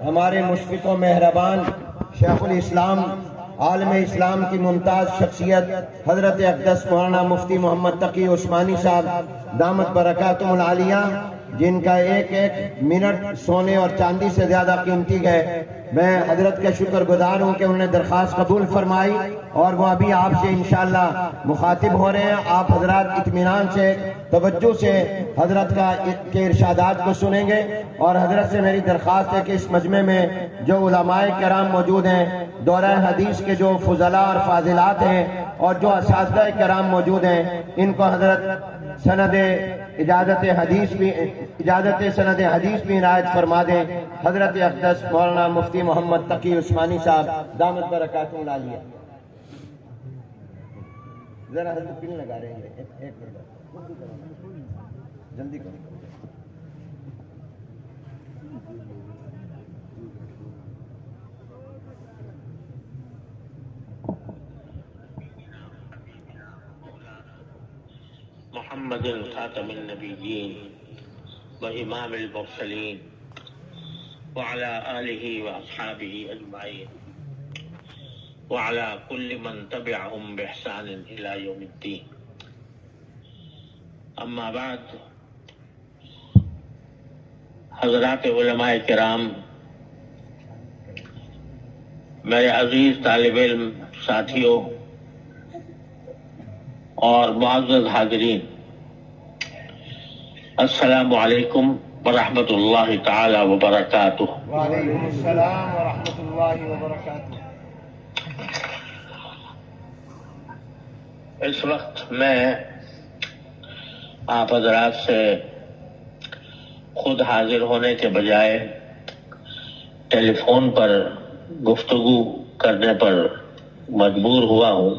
ہمارے مشفق و مہربان شیخ الاسلام عالم اسلام کی ممتاز شخصیت حضرت اقدس مولانا مفتی محمد تقی عثمانی صاحب دامت برکاتہم العالیہ، جن کا ایک ایک منٹ سونے اور چاندی سے زیادہ قیمتی ہے، میں حضرت کا شکر گزار ہوں کہ انہوں نے درخواست قبول فرمائی اور وہ ابھی آپ سے انشاءاللہ مخاطب ہو رہے ہیں۔ آپ حضرات اطمینان سے توجہ سے حضرت کے ارشادات کو سنیں گے، اور حضرت سے میری درخواست ہے کہ اس مجمع میں جو علماء کرام موجود ہیں، دورہ حدیث کے جو فضلاء اور فاضلات ہیں اور جو اساتذہ کرام موجود ہیں، ان کو حضرت سند حدیث بھی عنایت فرما دیں۔ حضرت اقدس مولانا مفتی محمد تقی عثمانی صاحب دامت برکاتہم العالیہ۔ ذرا حضرت پن لگا رہے ہیں، ایک منٹ جلدی کرو۔ محمد خاتم النبیین و امام المرسلین وعلى آلہ واصحابہ اجمعین وعلى كل من تبعهم بإحسان إلى يوم الدین۔ اما بعد، حضرات علماء کرام، میرے عزیز طالب علم ساتھیوں اور معزز حاضرین، السلام علیکم ورحمۃ اللہ تعالی وبرکاتہ۔ وعلیکم السلام ورحمۃ اللہ وبرکاتہ۔ اس وقت میں آپ حضرات سے خود حاضر ہونے کے بجائے ٹیلی فون پر گفتگو کرنے پر مجبور ہوا ہوں۔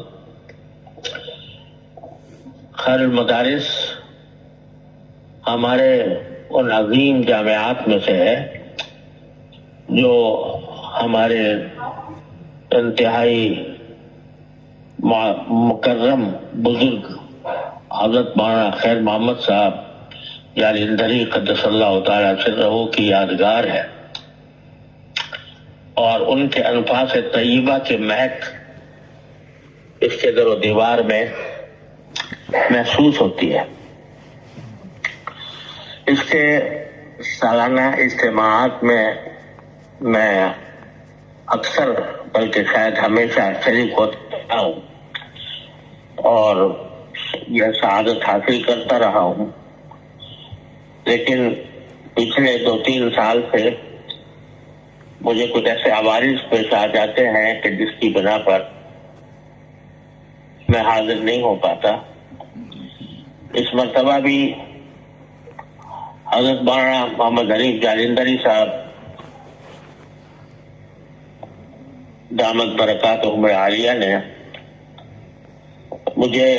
خیر المدارس ہمارے ان عظیم جامعات میں سے ہے جو ہمارے انتہائی مکرم بزرگ حضرت مولانا خیر محمد صاحب جالندھری قدس اللہ تعالی سرہ کی یادگار ہے، اور ان کے انفاس طیبہ کے مہک اس کے در و دیوار میں محسوس ہوتی ہے۔ اس کے سالانہ اجتماعات میں اکثر بلکہ شاید ہمیشہ شریک ہوتا ہوں اور یہ سعادت حاصل کرتا رہا ہوں، لیکن پچھلے 2-3 سال سے مجھے کچھ ایسے عوارض پیش آ جاتے ہیں کہ جس کی بنا پر میں حاضر نہیں ہو پاتا۔ اس مرتبہ بھی حضرت مولانا محمد حنیف جالندھری صاحب دامت برکاتہم العالیہ نے مجھے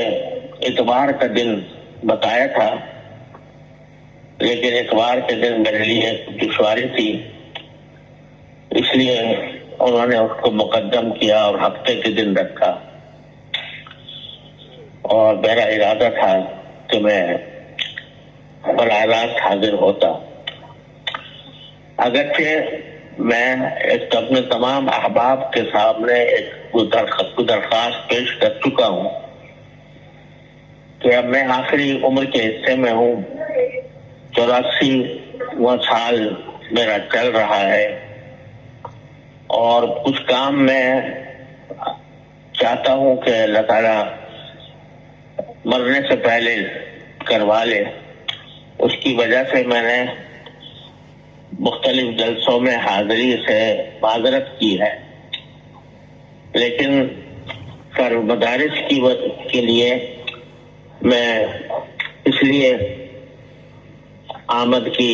اتوار کا دن بتایا تھا، لیکن اتوار کے دن میرے لیے دشواری تھی، اس لیے انہوں نے اس کو مقدم کیا اور ہفتے کے دن رکھا، اور میرا ارادہ تھا کہ میں براہ راست حاضر ہوتا۔ اگرچہ میں ایک اپنے تمام احباب کے سامنے ایک درخواست پیش کر چکا ہوں کہ اب میں آخری عمر کے حصے میں ہوں، 84واں سال میرا چل رہا ہے، اور کچھ کام میں چاہتا ہوں کہ اللہ تعالیٰ مرنے سے پہلے کروا لے۔ اس کی وجہ سے میں نے مختلف جلسوں میں حاضری سے معذرت کی ہے، لیکن خیر المدارس کے لیے میں اس لیے آمد کی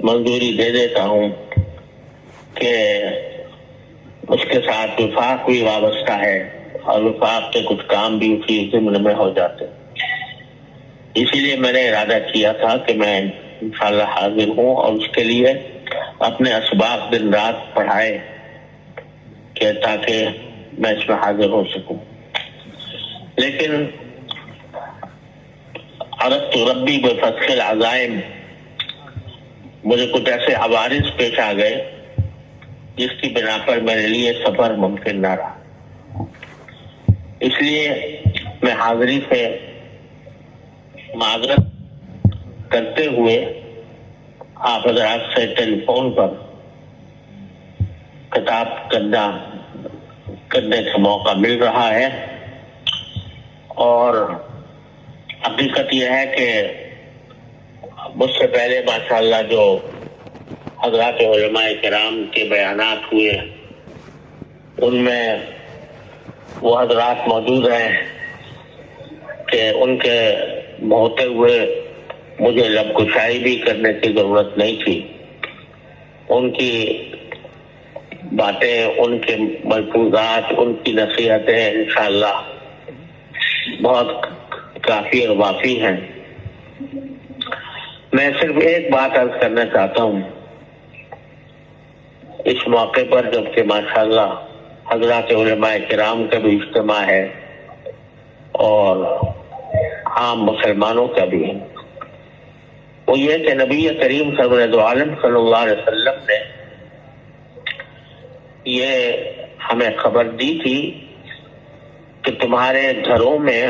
منظوری دے دیتا ہوں کہ اس کے ساتھ وفاق بھی وابستہ ہے، اور وفاق کے کچھ کام بھی اسی ضمن میں ہو جاتے، اسی لیے میں نے ارادہ کیا تھا کہ میں انشاءاللہ حاضر ہوں، اور اس کے لیے اپنے اسباق دن رات پڑھائے کہ تاکہ میں اس میں حاضر ہو سکوں۔ لیکن عرفت ربی بفتح العزائم، مجھے کچھ ایسے عوارض پیش آ گئے جس کی بنا پر میرے لیے سفر ممکن نہ رہا، اس لیے میں حاضری سے معذرت کرتے ہوئے آپ حضرات سے ٹیلی فون پر خطاب کرنے کا موقع مل رہا ہے، اور حقیقت یہ ہے کہ مجھ سے پہلے ماشاءاللہ جو حضرات علماء کرام کے بیانات ہوئے ان میں وہ حضرات موجود ہیں کہ ان کے ہوتے ہوئے مجھے لب کشائی بھی کرنے کی ضرورت نہیں تھی. ان کی باتیں، ان کے ملفوظات، ان کی نصیحتیں انشاءاللہ بہت کافی اور وافی ہیں. میں صرف ایک بات عرض کرنا چاہتا ہوں اس موقع پر، جبکہ ماشاءاللہ حضرات علماء کرام کا بھی اجتماع ہے اور عام مسلمانوں کا بھی ہے، وہ یہ کہ نبی کریم سرور عالم صلی اللہ علیہ وسلم نے یہ ہمیں خبر دی تھی کہ تمہارے گھروں میں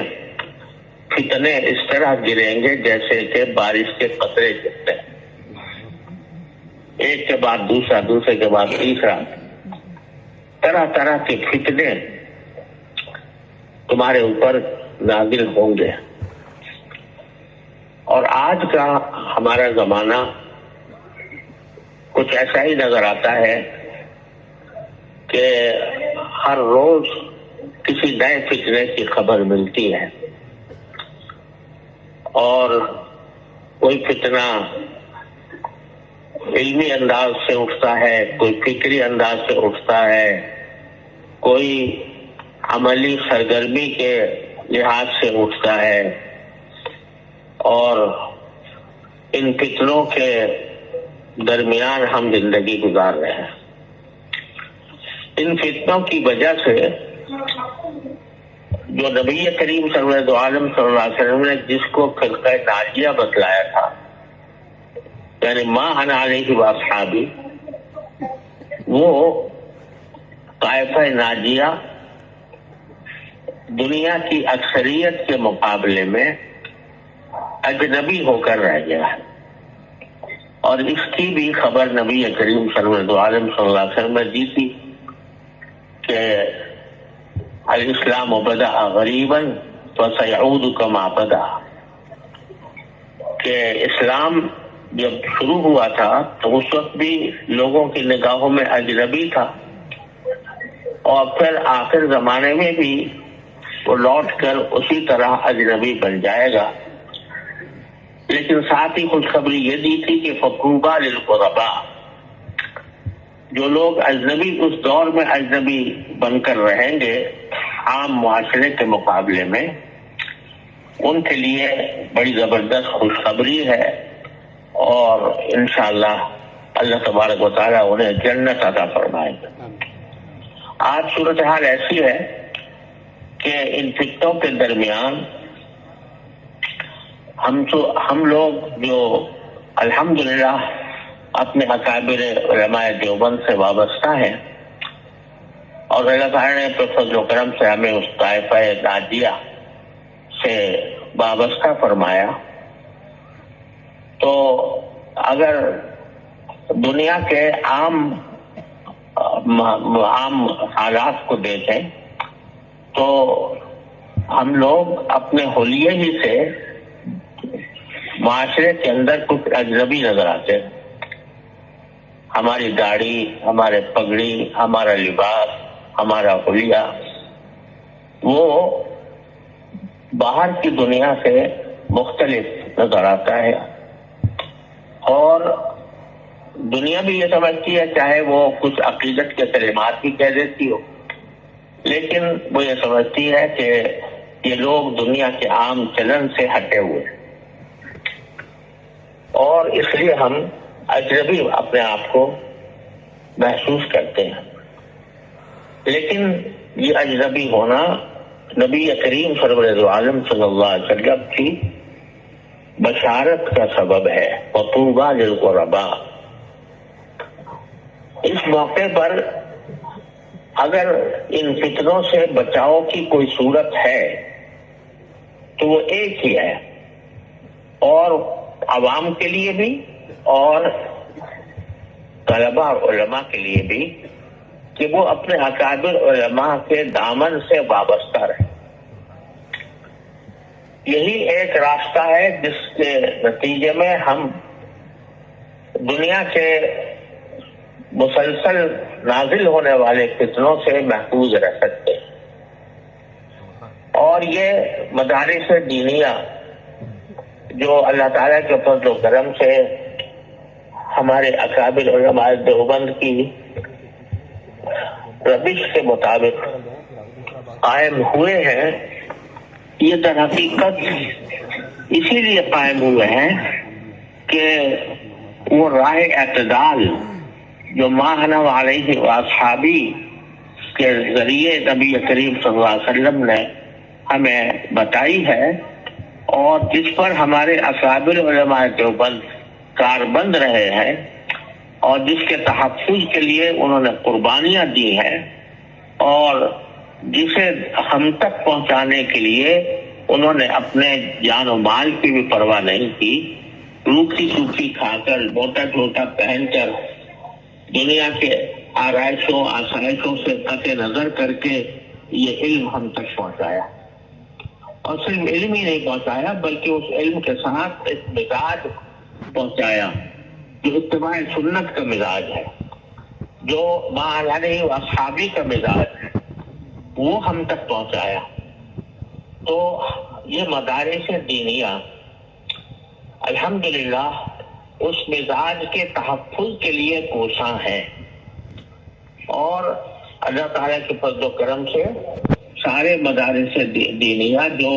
فتنے اس طرح گریں گے جیسے کہ بارش کے قطرے گرتے ہیں، ایک کے بعد دوسرا، دوسرے کے بعد تیسرا، طرح طرح کے فتنے تمہارے اوپر نازل ہوں گے. اور آج کا ہمارا زمانہ کچھ ایسا ہی نظر آتا ہے کہ ہر روز کسی نئے فتنے کی خبر ملتی ہے، اور کوئی فتنہ علمی انداز سے اٹھتا ہے، کوئی فکری انداز سے اٹھتا ہے، کوئی عملی سرگرمی کے لحاظ سے اٹھتا ہے، اور ان فتنوں کے درمیان ہم زندگی گزار رہے ہیں. ان فتنوں کی وجہ سے جو نبی کریم سرور عالم صلی اللہ علیہ وسلم نے جس کو فرقہ ناجیہ بتلایا تھا، یعنی ما انا علیہ واصحابی، وہ طائفہ ناجیہ دنیا کی اکثریت کے مقابلے میں اجنبی ہو کر رہ گیا ہے، اور اس کی بھی خبر نبی کریم سرور عالم صلی اللہ علیہ وسلم نے دی تھی کہ الاسلام بدأ غریبا فسيعود كما بدأ، کہ اسلام جب شروع ہوا تھا تو اس وقت بھی لوگوں کی نگاہوں میں اجنبی تھا، اور پھر آخر زمانے میں بھی وہ لوٹ کر اسی طرح اجنبی بن جائے گا. لیکن ساتھ ہی خوشخبری یہ دی تھی کہ فطوبی للغرباء، جو لوگ اجنبی اس دور میں اجنبی بن کر رہیں گے عام معاشرے کے مقابلے میں، ان کے لیے بڑی زبردست خوشخبری ہے، اور انشاءاللہ اللہ تبارک و تعالیٰ انہیں جنت عطا فرمائے گا. آج صورتحال ایسی ہے کہ ان فتنوں کے درمیان ہم لوگ جو الحمدللہ اپنے اکابر علماء دیوبند سے وابستہ ہیں، اور اللہ تعالیٰ نے اپنے فضل و کرم سے ہمیں اس طائفہ ناجیہ سے وابستہ فرمایا، تو اگر دنیا کے عام حالات کو دیکھیں تو ہم لوگ اپنے حلیے ہی سے معاشرے کے اندر کچھ اجنبی نظر آتے ہیں. ہماری داڑھی، ہمارے پگڑی، ہمارا لباس، ہمارا حلیہ، وہ باہر کی دنیا سے مختلف نظر آتا ہے، اور دنیا بھی یہ سمجھتی ہے، چاہے وہ کچھ عقیدت کے کلمات بھی کہہ دیتی ہو، لیکن وہ یہ سمجھتی ہے کہ یہ لوگ دنیا کے عام چلن سے ہٹے ہوئے ہیں، اور اس لیے ہم اجنبی اپنے آپ کو محسوس کرتے ہیں. لیکن یہ اجنبی ہونا نبی کریم سرور عالم صلی اللہ علیہ وسلم کی بشارت کا سبب ہے. وطوبی للغرباء، اس موقع پر اگر ان فتنوں سے بچاؤ کی کوئی صورت ہے تو وہ ایک ہی ہے، اور عوام کے لیے بھی اور طلباء اور علماء کے لیے بھی، کہ وہ اپنے اکابر علماء کے دامن سے وابستہ رہے۔ یہی ایک راستہ ہے جس کے نتیجے میں ہم دنیا کے مسلسل نازل ہونے والے فتنوں سے محفوظ رہ سکتے ہیں۔ اور یہ مدارس دینیہ جو اللہ تعالیٰ کے فضل و کرم سے ہمارے اکابر علماء دیوبند کی روش کے مطابق قائم ہوئے ہیں، یہ در حقیقت اسی لیے قائم ہوئے ہیں کہ وہ راہ اعتدال جو ما انا علیہ واصحابی کے ذریعے نبی کریم صلی اللہ علیہ وسلم نے ہمیں بتائی ہے، اور جس پر ہمارے اکابر علماء دیوبند کاربند رہے ہیں، اور جس کے تحفظ کے لیے انہوں نے قربانیاں دی ہیں، اور جسے ہم تک پہنچانے کے لیے انہوں نے اپنے جان و مال کی بھی پرواہ نہیں کی، روکھی سوکھی کھا کر موٹا چھوٹا پہن کر دنیا کے آرائشوں آسائشوں سے قطع نظر کر کے یہ علم ہم تک پہنچایا، اور صرف علم ہی نہیں پہنچایا بلکہ اس علم کے ساتھ ایک مزاج پہنچایا جو اتباع سنت کا مزاج ہے، جو ما علیہ واصحابی کا مزاج ہے، وہ ہم تک پہنچایا۔ تو یہ مدارس دینیہ الحمدللہ اس مزاج کے تحفظ کے لیے کوشاں ہے، اور اللہ تعالیٰ کے فضل و کرم سے سارے مدارس دینیہ جو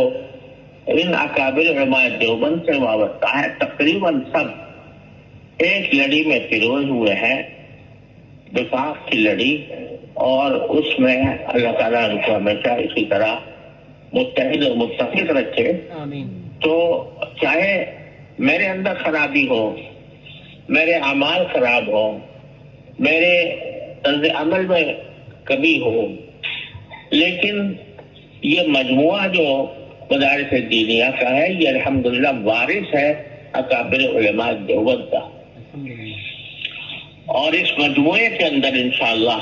ان اکابر علماء دیوبند سے وابستہ ہے تقریباً سب ایک لڑی میں پروئے ہوئے ہیں، وفاق کی لڑی، اور اس میں اللہ تعالیٰ ان کو ہمیشہ اسی طرح متحد اور متفق رکھے۔ تو چاہے میرے اندر خرابی ہو، میرے اعمال خراب ہو، میرے طرز عمل میں کمی ہو، لیکن یہ مجموعہ جو مدارس دینیہ کا ہے یہ الحمدللہ وارث ہے اکابر علماء دیوبند کا، اور اس مجموعے کے اندر انشاءاللہ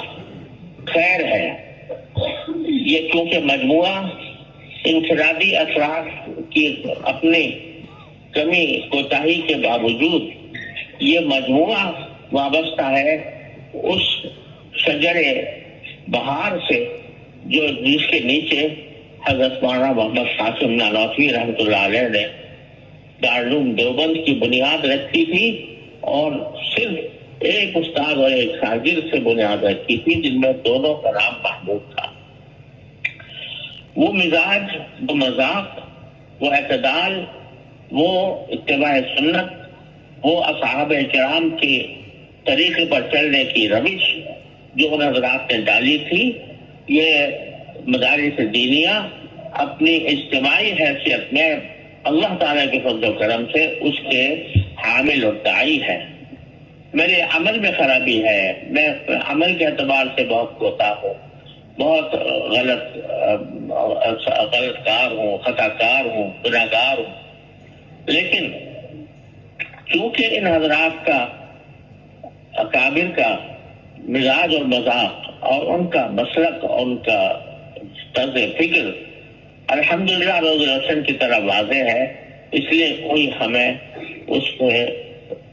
خیر ہے۔ یہ کیونکہ مجموعہ انفرادی اثرات کی اپنی کمی کوتاہی کے باوجود یہ مجموعہ وابستہ ہے اس شجر بہار سے جو جس کے نیچے حضرت مولانا محمد قاسم نانوتوی رحمۃ اللہ علیہ نے دارالعلوم دیوبند کی بنیاد رکھی تھی، اور صرف ایک استاد اور ایک شاگرد سے بنیاد رکھی تھی جن میں دونوں کا نام محمود تھا۔ وہ مزاج، وہ مذاق، وہ اعتدال، وہ اتباع سنت، وہ اصحاب کرام کے طریقے پر چلنے کی روش جو ان حضرات نے ڈالی تھی، یہ مدارس دینیہ اپنی اجتماعی حیثیت میں اللہ تعالیٰ کے فضل و کرم سے اس کے حامل اور داعی ہے۔ میرے عمل میں خرابی ہے، میں عمل کے اعتبار سے بہت کوتاہ ہوں، بہت غلط کار ہوں، خطا کار ہوں، گناہ گار ہوں، لیکن چونکہ ان حضرات کا اکابر کا مزاج اور مذاق اور ان کا مسلک اور ان کا طرز فکر الحمدللہ روز روشن کی طرح واضح ہے، اس لیے کوئی ہمیں اس کو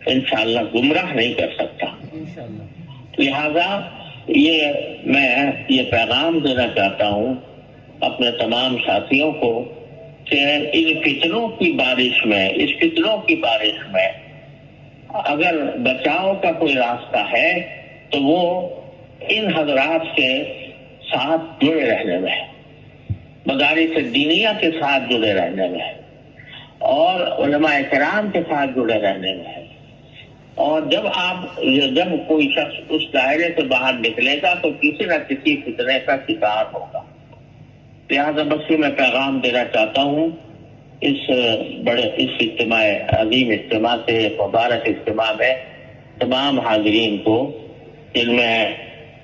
انشاءاللہ گمراہ نہیں کر سکتا۔ لہذا میں یہ پیغام دینا چاہتا ہوں اپنے تمام ساتھیوں کو کہ ان فتنوں کی بارش میں اگر بچاؤ کا کوئی راستہ ہے تو وہ ان حضرات کے ساتھ جڑے رہنے میں ہے، مدارس دینیہ کے ساتھ جڑے رہنے میں ہے، اور علماء کرام کے ساتھ جڑے رہنے میں ہے۔ اور جب کوئی شخص اس دائرے سے باہر نکلے گا تو کسی نہ کسی فتنے کا شکار ہوگا۔ لہٰذا بس میں پیغام دینا چاہتا ہوں اس اجتماع عظیم اجتماع سے، مبارک اجتماع میں تمام حاضرین کو جن میں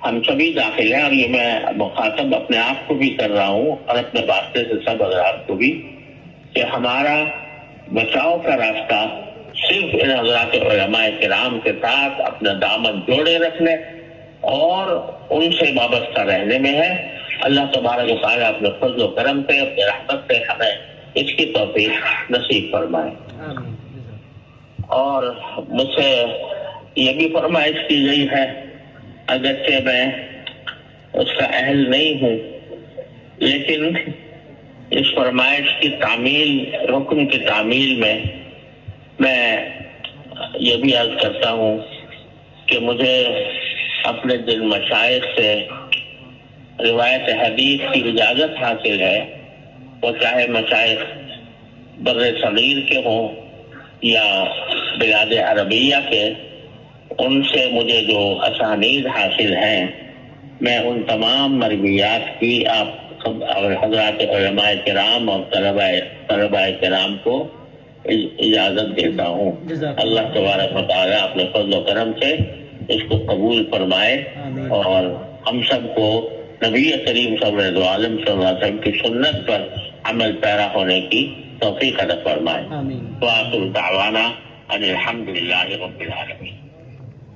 ہم سبھی داخل ہیں، اور یہ میں مخاطب اپنے آپ کو بھی کر رہا ہوں اور اپنے واسطے سے سب حضرات کو بھی، کہ ہمارا بچاؤ کا راستہ صرف ان حضرات علماء کرام کے ساتھ اپنا دامن جوڑے رکھنے اور ان سے وابستہ رہنے میں ہے۔ اللہ تبارک و تعالیٰ اپنے فضل و کرم سے، اپنے رحمت سے ہمیں اس کی توفیق نصیب فرمائے۔ اور مجھ سے یہ بھی فرمائش کی گئی ہے، اگرچہ میں اس کا اہل نہیں ہوں، لیکن اس فرمائش کی تعمیل، حکم کی تعمیل میں یہ بھی عرض کرتا ہوں کہ مجھے اپنے دل مشائخ سے روایت حدیث کی اجازت حاصل ہے، وہ چاہے مشائخ بر صغیر کے ہوں یا بلاد عربیہ کے، ان سے مجھے جو اسانید حاصل ہیں، میں ان تمام مرویات کی آپ حضرات علماء کرام اور طلباء کرام کو اجازت دیتا ہوں۔ اللہ تبارک و تعالیٰ اپنے فضل و کرم سے اس کو قبول فرمائے اور ہم سب کو نبی کریم صلی اللہ علیہ وسلم کی سنت پر عمل پیرا ہونے کی توفیق عطا فرمائے۔ وآخر دعوانا ان الحمد للہ رب العالمین۔